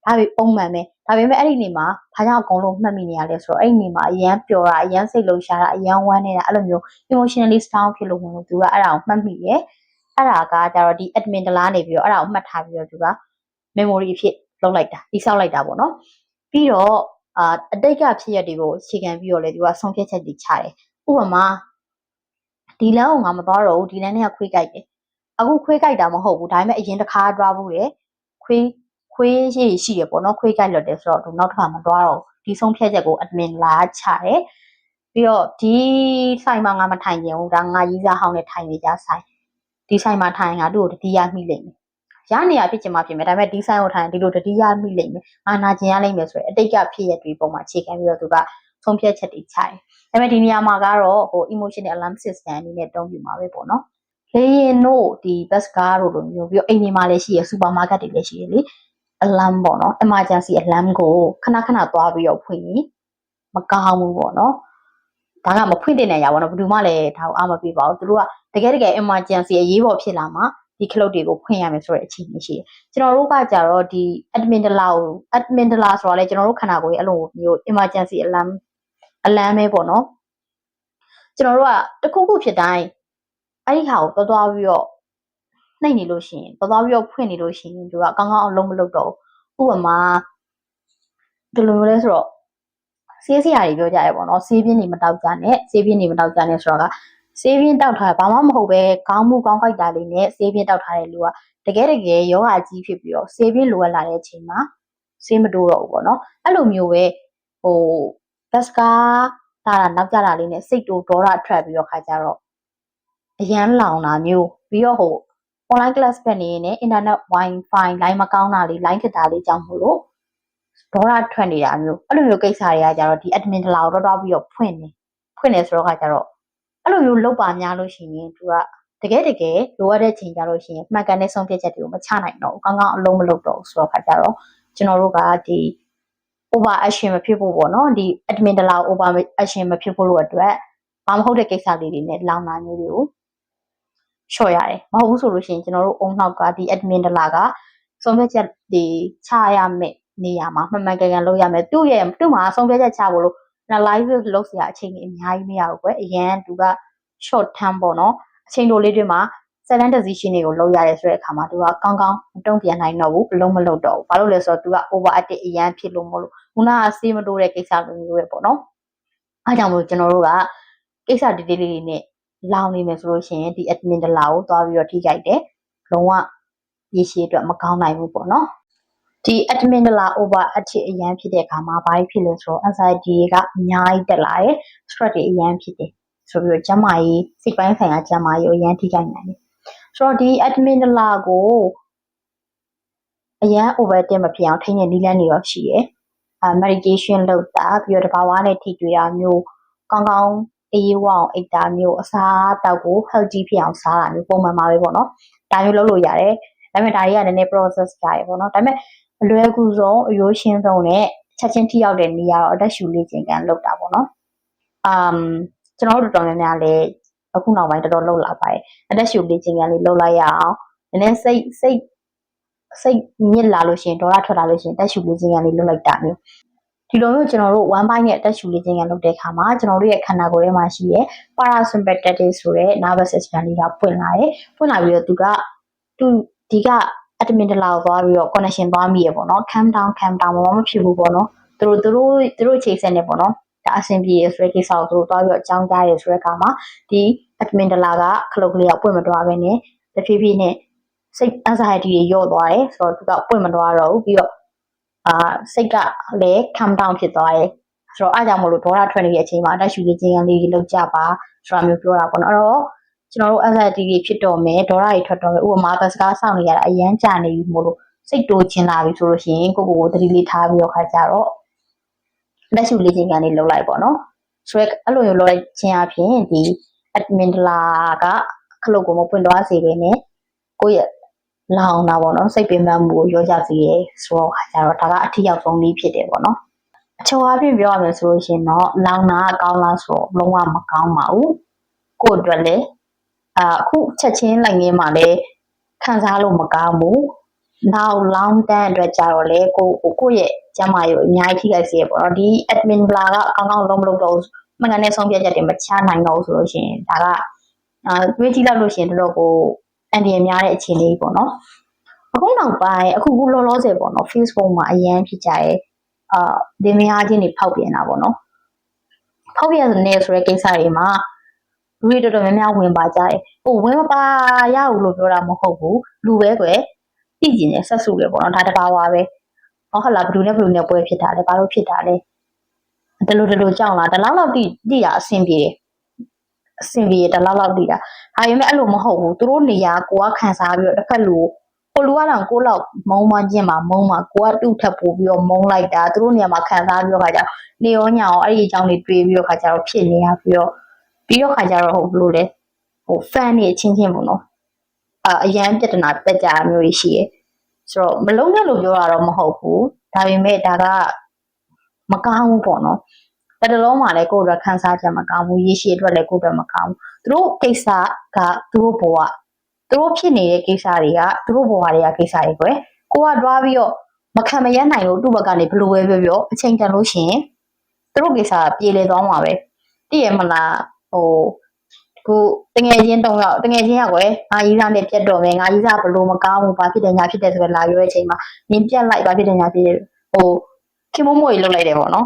ဒါပေပုံမှန်ပဲဒါပေမဲ့အဲ့ဒီနေ့မှာဘာကြောင့်အကုန်လုံးမှတ်မိနေရလဲဆိုတော့အဲ့ဒီနေ့မှာအရန်ပျော်တာအရန်စိတ်လှုပ်ရှားတာအရန်ဝမ်းနေတာအဲ့လိုမျိုး emotionally strong ဖြစ်လို့ဝင်လို့သူကအဲ့ဒါကိုမှတ်မိတယ်အဲ့ဒါကကြတော့ဒီ admin ဒလားနေပြီးတော့အဲ့ဒါကိုမှတ်ထားပြီးတော့သူက memory အဖြစ်လုပ်လိုက်တာတိဆောက်လိုက်တာပေါ့နော်ပြီးတော့အတိတ်ကဖြစ်ရတွေကိုအခြေခံပြီးတော့လေသူကဆုံးဖြတ်ချက်တွေချတယ်ဥပမာဒီလမ်းကိုငါမသွားတော့ဘူးဒီလမ်းနဲ့ခွေးကြိုက်တယ်အခုခွေးကြိုက်တာမဟုတ်ဘူးဒါပေမဲ့အရင်တစ်ခါသွားဘူးလေခွေးရှိရပေါ့နော်ခွေးကြိုက်လွတ်တယ်ဆိုတော့သူနောက်တစ်ခါမသွားတော့ဒီဆုံးဖြတ်ချက်ကို admin လာချတယ်ပြီးတော့ဒီဆိုင်မှာငါမထိုင်ကြဘူးဒါငါရေးစားဟောင်းနဲ့ထိုင်နေကြဆိုင်ဒီဆိုင်မှာထိုင်ငါတို့ကိုတတိယမိလိမ့်မယ်ရနေရဖြစ်ချင်မှဖြစ်မယ်ဒါပေမဲ့ဒီဆိုင်ကိုထိုင်ဒီလိုတတိယမိလိမ့်မယ်ငါနာကျင်ရလိမ့်မယ်ဆိုရင်အတိတ်ကဖြစ်ရတွေပုံမှာအခြေခံပြီးတော့သူကဆုံးဖြတ်ချက်တွေချတယ်ဒါပေမဲ့ဒီနေရာမှာကတော့emotional alarm system အနေနဲ့တုံးပြမှာပဲပေါ့နော်လေရင်တို့ဒီ bus car တို့လိုမျိုးပြီးတော့အိမ်တွေမှာလည်းရှိရ supermarket တွေလည်းရှိရလေ alarm ပေါ့နော် emergency alarm ကိုခဏခဏသွားပြီးတော့ဖွင့်ရင်မကောင်းဘူးပေါ့နော်ဒါကမဖွင့်တဲ့နေရာပေါ့နော်ဘယ်သူမှလည်းဒါကိုအားမပေးပါဘူးသူတို့ကတကယ် emergency အရေးပေါ်ဖြစ်လာမှာဒီခလုတ်တွေကိုဖွင့်ရမယ်ဆိုတဲ့အခြေအနေရှိတယ်ကျွန်တော်တို့ကကြတော့ဒီ admin ဒလားဆိုတော့လေကျွန်တော်တို့ခန္ဓာကိုယ်ရဲ့အဲ့လိုမျိုး emergency alarm ပဲပေါ့နော်ကျွန်တော်တို့ကတခုခုဖြစ်တိုင်းအဲ့ဒီဟာကိုသွားပြီးတော့နှိပ်နေလို့ရှိရင်သွားပြီးတော့ဖွင့်နေလို့ရှိရင်သူကကောင်းကောင်းအလုံးမလုပ်တော့ဘူးဥပမာဒီလိုမျိုးလဲဆိုတော့ဆေးစရာတွေပြောကြရပေါ့နော်ဆေးပြင်းတွေမတောက်ကြနဲ့ဆိုတော့ကဆေးပြင်းတောက်ထားဘာမှမဟုတ်ပဲခေါင်းမူကောင်းခိုက်တာလေးနဲ့ဆေးပြင်းတောက်ထားတဲ့လူကတကယ်ယောဂကြီးဖြစ်ပြီးတော့ဆေးပြင်းလိုအပ်လာတဲ့အချိန်မှာဆေးမတိုးတော့ဘူးပေါ့နော်အဲ့လိုမျိုးပဲဘတ်ကားတာနောက်ကြတာလေးနဲ့စိတ်တိုးဒေါသထွက်ပြီးတော့ခါကြတော့အရန်လောင်တာမျိုးပြီးတော့online class ပဲနေနေ internet wifi လိုင်းမကောင်းတာလေးလိုင်းထစ်တာလေးကြောင့်မို့လို့ဒေါသထွက်နေတာမျိုးအဲ့လိုမျိုးကိစ္စတွေကကြတော့ဒီ admin ဒလားကိုတော့ပြီးတော့ဖွင့်နေဆိုတော့ခါကြတော့အဲ့လိုမျိုးလောက်ပါများလို့ရှိရင်သူကတကယ်လိုအပ်တဲ့ချိန်ကြလို့ရှိရင်မှန်ကန်တဲ့ဆုံးဖြတ်ချက်တွေကိုမချနိုင်တော့ဘူးကောင်းကောင်းအလုံးမလုပ်တော့ဘူးဆိုတော့ခါကြတော့ကျွန်တော်တို့ကဒီ over action မဖြစ်ဖို့ပေါ့နော်ဒီ admin ဒလား over action မဖြစ်ဖို့လို့အတွက်ဘာမဟုတ်တဲ့ကိစ္စလေးတွေနဲ့လောင်တာမျိုးတွေကိုလျှော့ရတယ်မဟုတ်ဘူးဆိုလို့ရှိရင်ကျွန်တော်တို့အုံနောက်ကဒီ admin ဒလားကဆုံးဖြတ်ချက်တွေချရမယ်နေရာမှာမှန်မှန်ကန်လုပ်ရမယ်သူ့မှာဆုံးဖြတ်ချက်ချဖို့လို့ analysis လုပ်စရာအချိန်ကြီးအများကြီးမရဘူးကွယ်အရင်သူက short term ပေါ့နော်အချိန်တိုလေးတွေမှာ sudden decision တွေကိုလုပ်ရတယ်ဆိုတဲ့အခါမှာသူကကောင်းကောင်းမတုံ့ပြန်နိုင်တော့ဘူးဘလုံးမလုပ်တော့ဘူးဘာလို့လဲဆိုတော့သူက overactive အရန်ဖြစ်လို့မလို့ခုနကစေးမတိုးတဲ့ကိစ္စလိုမျိုးပဲပေါ့နော်အားကြောင့်မို့ကျွန်တော်တို့ကကိစ္စတေးသေးလေးတွေနဲ့လောင်နေမယ်ဆိုလို့ရှိရင်ဒီ admin တလာကိုသွားပြီးတော့ထိကြိုက်တယ်လုံးဝရရှိအတွက်မကောင်းနိုင်ဘူးပေါ့နော်ဒီ admin တလာ overactive အရန်ဖြစ်တဲ့အခါမှာဘာဖြစ်လဲဆိုတော့ anxiety တွေကအများကြီးတက်လာတယ် stress တွေအရန်ဖြစ်တယ်ဆိုပြီးတော့ကျန်းမာရေးစိတ်ပိုင်းဆိုင်ရာကျန်းမာရေးကိုအရန်ထိကြိုက်နိုင်တယ်ဆိုတော့ဒီ admin တလာကိုအရန် overactive မဖြစ်အောင်ထိန်းတဲ့နည်းလမ်းတွေတော့ရှိရယ်meditation လုပ်တာပြီးတော့တဘာဝနဲ့ထိတွေ့တာမျိုးကောင်းကောင်းအေးဝအောင်အိတ်တာမျိုးအစားအသောက်ကို healthy ဖြစ်အောင်စားတာမျိုးပုံမှန်ပါပဲပေါ့နော်ဒါမျိုးလုပ်လို့ရတယ်ဒါပေမဲ့ဒါတွေကလည်းနည်းနည်း process ကြရပေါ့နော်ဒါပေမဲ့အလွယ်ကူဆုံးအရိုးရှင်းဆုံးနဲ့ချက်ချင်းထိရောက်တဲ့နေရာတော့အသက်ရှူလေ့ကျင့်ခန်းလုပ်တာပေါ့နော်ကျွန်တော်တို့တော်တော်များများလည်းအခုနောက်ပိုင်းတော်တော်လုပ်လာပါတယ်အသက်ရှူလေ့ကျင့်ခန်းလေးလုပ်လိုက်ရအောင်နည်းနည်းစိတ်ညစ်လာလို့ရှိရင်ဒေါသထွက်လာလို့ရှိရင်တက်ရှူလေ့ကျင့်ခန်းလေးလုပ်လိုက်တာမျိုးဒီလိုမျိုးကျွန်တော်တို့ one bite နဲ့တက်ရှူလေ့ကျင့်ခန်းလုပ်တဲ့အခါမှာကျွန်တော်တို့ရဲ့ခန္ဓာကိုယ်ထဲမှာရှိတဲ့ parasympathetic ဆိုတဲ့ nervous system လေးကပွင့်လာတယ်ပွင့်လာပြီးတော့ဒီက admin တလာကိုသွားပြီးတော့ connection သွားမိရပေါ့နော် calm down ဘာမှမဖြစ်ဘူးပေါ့နော်သူတို့ချိန်ဆက်နေပေါ့နော်ဒါအဆင်ပြေရဆိုတဲ့ကိစ္စကိုသူတို့သွားပြီးတော့အကြောင်းကြားရဆိုတဲ့အခါမှာဒီ admin တလာကခလုတ်ကလေးကပွင့်မသွားဘဲနဲ့တဖြည်းဖြည်းနဲ့စိတ် anxiety တွေညော့သွားတယ်ဆိုတော့သူကပွင့်မသွားတော့ဘူးပြီးတော့စိတ်ကလည်း calm down ဖြစ်သွားတယ်ဆိုတော့အားကြောင့်မလို့ဒေါသထွက်နေတဲ့အချိန်မှာအတက်ရှူလေ့ကျင့်ခန်းလေးလုပ်ကြပါဆိုတာမျိုးပြောတာပေါ့နော်အဲ့တော့ကျွန်တော်တို့ anxiety တွေဖြစ်တော့မယ်ဒေါသတွေထွက်တော့မယ်ဥပမာဘတ်စကားစောင့်နေရတာအရန်ကြာနေပြီမို့လို့စိတ်တိုးချင်လာပြီဆိုလို့ရှိရင်ကိုသတိလေးထားပြီးတော့ခါကြတော့အတက်ရှူလေ့ကျင့်ခန်းလေးလုပ်လိုက်ပေါ့နော်ဆိုတော့အဲ့လိုမျိုးလုပ်လိုက်ခြင်းအပြင်ဒီ admin လာကခလုတ်ကိုမပွင့်သွားစေဘဲနဲ့ကိုယ့်ရဲ့လောင်တာပေါ့နော်စိတ်ပင်ပန်းမှုကိုရောကြစေရဲဆိုတော့ခါကြတော့ဒါကအထီးရောက်ဆုံးနည်းဖြစ်တယ်ပေါ့နော်အချို့အပြင်ပြောရမယ်ဆိုလို့ရှိရင်တော့လောင်တာအကောင်းလားဆိုတော့လုံးဝမကောင်းပါဘူးကိုယ့်အတွက်လည်းအခုချက်ချင်းလိုက်နေမှလည်းခံစားလို့မကောင်းဘူးနောက် long term အတွက်ကြတော့လေကိုယ့်ရဲ့ကျန်းမာရေးကိုအများကြီးထိခိုက်စေရပေါ့နော်ဒီ admin လာကကောင်းကောင်းလုံးမလုပ်တော့မှန်ကန်တဲ့ဆုံးဖြတ်ချက်တွေမချနိုင်တော့ဆိုလို့ရှိရင်ဒါကတွေးကြည့်လိုက်လို့ရှိရင်တော်တော်ကိုအန်ဒီရများတဲ့အခြေအနေပေါ့နော်အခုနောက်ပိုင်းအခုလောလောဆယ်ပေါ့နော် Facebook မှာအရန်ဖြစ်ကြရဲ့ဒီမယားချင်းတွေဖောက်ပြန်တာပေါ့နော်ဖောက်ပြန်နေဆိုတဲ့ကိစ္စတွေမှာလူတွေတော်တော်များများဝင်ပါကြတယ်ဝင်မပါရဘူးလို့ပြောတာမဟုတ်ဘူးလူပဲကွယ်သိကျင်တယ်ဆက်စုပဲပေါ့နော်ဒါတဘာဝပဲဟုတ်လားဘယ်သူနဲ့ပွဲဖြစ်တာလဲဘာလို့ဖြစ်တာလဲတလူကြောက်လားတလောက်တိတာအဆင်ပြေတလောက်တိတာဒါပေမဲ့အဲ့လိုမဟုတ်ဘူးသူတို့နေရာကိုကခံစားပြီးတော့တစ်ဖက်လူကိုလူကတော့ကိုလောက်မုံမချင်းမှာမုံမှာကိုကတူထပ်ပို့ပြီးတော့မုံလိုက်တာသူတို့နေရာမှာခံစားပြီးတော့ခါကြနေရောညောင်အဲ့ဒီအကြောင်းတွေတွေးပြီးတော့ခါကြတော့ဖြစ်နေရပြီးတော့ခါကြတော့ဟုတ်လို့လေfan နေချင်းပေါ့နော်အရန်ပြဿနာတက်ကြမျိုးရှိရယ်ဆိုတော့မလုံးနဲ့လို့ပြောတာတော့မဟုတ်ဘူးဒါပေမဲ့ဒါကမကောင်းဘူးပေါ့နော်တလုံးမှာလည်းကိုယ့်အတွက်ခန်းစားချက်မကောင်းဘူးရေရှည်အတွက်လည်းကိုယ့်အတွက်မကောင်းဘူးသူတို့ကိစ္စကသူတို့ဘဝသူတို့ဖြစ်နေတဲ့ကိစ္စတွေကသူတို့ဘဝတွေကကိစ္စတွေကွယ်ကိုကတွားပြီးတော့မခံမရနိုင်လို့သူ့ဘက်ကနေဘယ်လိုပဲပြောအချိန်တန်လို့ရှိရင်သူတို့ကိစ္စကပြေလည်သွားမှာပဲသိရမလားကိုတငယ်ချင်း3ယောက်တငယ်ချင်းကကွယ်ငါကြီးစားနဲ့ပြတ်တော့မယ်ငါကြီးစားဘလို့မကောင်းဘူးဘာဖြစ်တယ်ညာဖြစ်တယ်ဆိုတော့လာပြောတဲ့အချိန်မှာနင်းပြတ်လိုက်ဘာဖြစ်တယ်ညာဖြစ်တယ်ခင်မမို့ကြီးလုပ်လိုက်တယ်ပေါ့နော်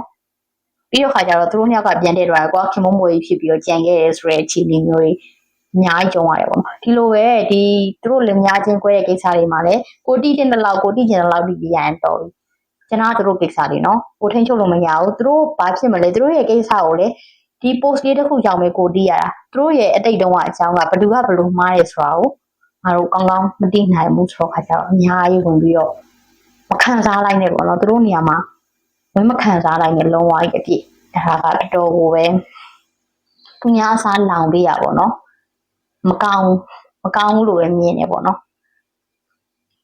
ပြီးတော့ခါကျတော့သူတို့နှစ်ယောက်ကပြန်တဲ့တော့ကွာခင်မမို့ကြီးဖြစ်ပြီးတော့ကြံခဲ့ရဲဆိုတဲ့အခြေအနေမျိုးတွေအများကြီးကြုံရတယ်ပေါ့နော်ဒီလိုပဲဒီသူတို့လည်းများချင်း꿰တဲ့ကိစ္စတွေမှာလည်းကိုတိတဲ့လောက်ကိုတိကျင်တဲ့လောက်တိပြရရင်တော်ပြီကျွန်တော်တို့ကိစ္စတွေနော်ကိုထိန်ချုပ်လို့မရဘူးသူတို့ဘာဖြစ်မလဲသူတို့ရဲ့ကိစ္စကိုလည်းဒီ post လေးတစ်ခုကြောင့်ပဲကိုတီးရတာသူတို့ရဲ့အတိတ်တုန်းကအကြောင်းကဘယ်သူကဘယ်လိုမှားရဲဆိုတာကိုငါတို့ကောင်းကောင်းမသိနိုင်ဘူးဆိုတော့ခါကျတော့အများကြီးဝင်ပြီးတော့မခံစားလိုက်နဲ့ပေါ့နော်သူတို့နေရာမှာဝင်မခံစားလိုက်နဲ့လုံးဝအပြည့်ဒါကတော်တော်ကိုပဲသူများအစားလောင်ပေးရပေါ့နော်မကောင်းဘူးလို့ပဲမြင်နေပေါ့နော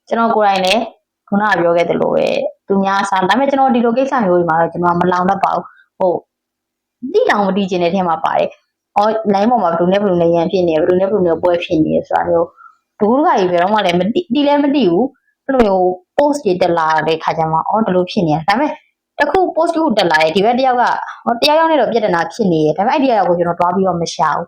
်ကျွန်တော်ကိုယ်တိုင်လည်းခုနကပြောခဲ့သလိုပဲသူများအစားဒါပေမဲ့ကျွန်တော်ဒီလိုကိစ္စမျိုးတွေမှာတော့ကျွန်တော်မလောင်တတ်ပါဘူးတိတောင်မတီးကျင်တဲ့ထဲမှာပါတယ်။လိုင်းပေါ်မှာဘယ်လိုနဲ့ရန်ဖြစ်နေဘယ်လိုနဲ့ပွဲဖြစ်နေဆိုတာမျိုးဒုက္ခကြီးဘယ်တော့မှလည်းမတီးလည်းမတီးဘူး။အဲ့လိုမျိုး post တွေတက်လာတဲ့ခါကျမှဒီလိုဖြစ်နေတာ။ဒါပေမဲ့တခု post တစ်ခုတက်လာရဲ့ဒီဘက်တယောက်နဲ့တော့ပြဿနာဖြစ်နေရဲ့။ဒါပေမဲ့အဲ့ဒီအရာကိုကျွန်တော်တွားပြီးတော့မရှာဘူး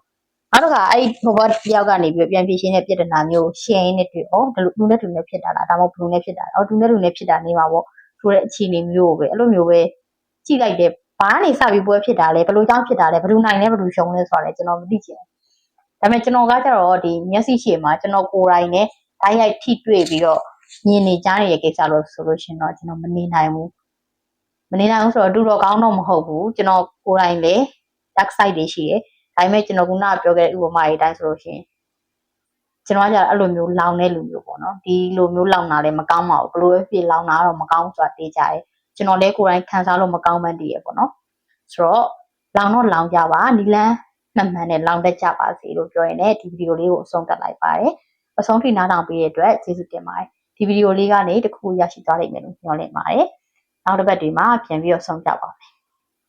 နောက်တစ်ခါအဲ့ဟိုဘက်တယောက်ကနေပြီးပြန်ဖြေရှင်းတဲ့ပြဿနာမျိုးရှင်းရင်းနဲ့တွေ့ဒီလိုလူနဲ့တူနဲ့ဖြစ်တာလားဒါမှမဟုတ်ဘလူနဲ့ဖြစ်တာလားတူနဲ့လူနဲ့ဖြစ်တာနေမှာပေါ့ဆိုတဲ့အခြေအနေမျိုးပဲအဲ့လိုမျိုးပဲကြည့်လိုက်တယ်ဘာကနေစပြီးပွဲဖြစ်တာလဲဘယ်လိုကြောင့်ဖြစ်တာလဲဘယ်သူနိုင်လဲဘယ်သူရှုံးလဲဆိုတာလဲကျွန်တော်မသိချင်ဘူးဒါပေမဲ့ကျွန်တော်ကကြတော့ဒီမျက်စိရှေ့မှာကျွန်တော်ကိုယ်တိုင်နဲ့ဓာတ်ရိုက်ထိတွေ့ပြီးတော့မြင်နေကြတဲ့ကိစ္စလို့ဆိုလို့ရှင်တော့ကျွန်တော်မနေနိုင်ဘူးဆိုတော့တူတော့ကောင်းတော့မဟုတ်ဘူးကျွန်တော်ကိုယ်တိုင်လေ dark side တွေရှိတယ်ဒါပေမဲ့ကျွန်တော်ကပြောခဲ့တဲ့ဥပမာအတိုင်းဆိုလို့ရှင်ကျွန်တော်ကကြအဲ့လိုမျိုးလောင်တဲ့လူမျိုးပေါ့နော်ဒီလိုမျိုးလောင်တာလည်းမကောင်းပါဘူးဘလို့ဖြစ်လောင်တာတော့မကောင်းဆိုတာသိကြတယ်ကျွန်တော်လည်းကိုယ်တိုင်ခံစားလို့မကောင်းမှန်းသိရပေါ့နော်ဆိုတော့လောင်တော့လောင်ကြပါနီလန်းမှန်မှန်နဲ့လောင်တတ်ကြပါစေလို့ပြောရင်လည်းဒီဗီဒီယိုလေးကိုအဆုံးသတ်လိုက်ပါတယ်အဆုံးထိနားထောင်ပေးတဲ့အတွက်ကျေးဇူးတင်ပါတယ်ဒီဗီဒီယိုလေးကနေတခုရရှိသွားလိမ့်မယ်လို့မျှော်လင့်ပါတယ်နောက်တစ်ပတ်ဒီမှာပြန်ပြီးတော့ဆုံးဖြတ်ပါမယ်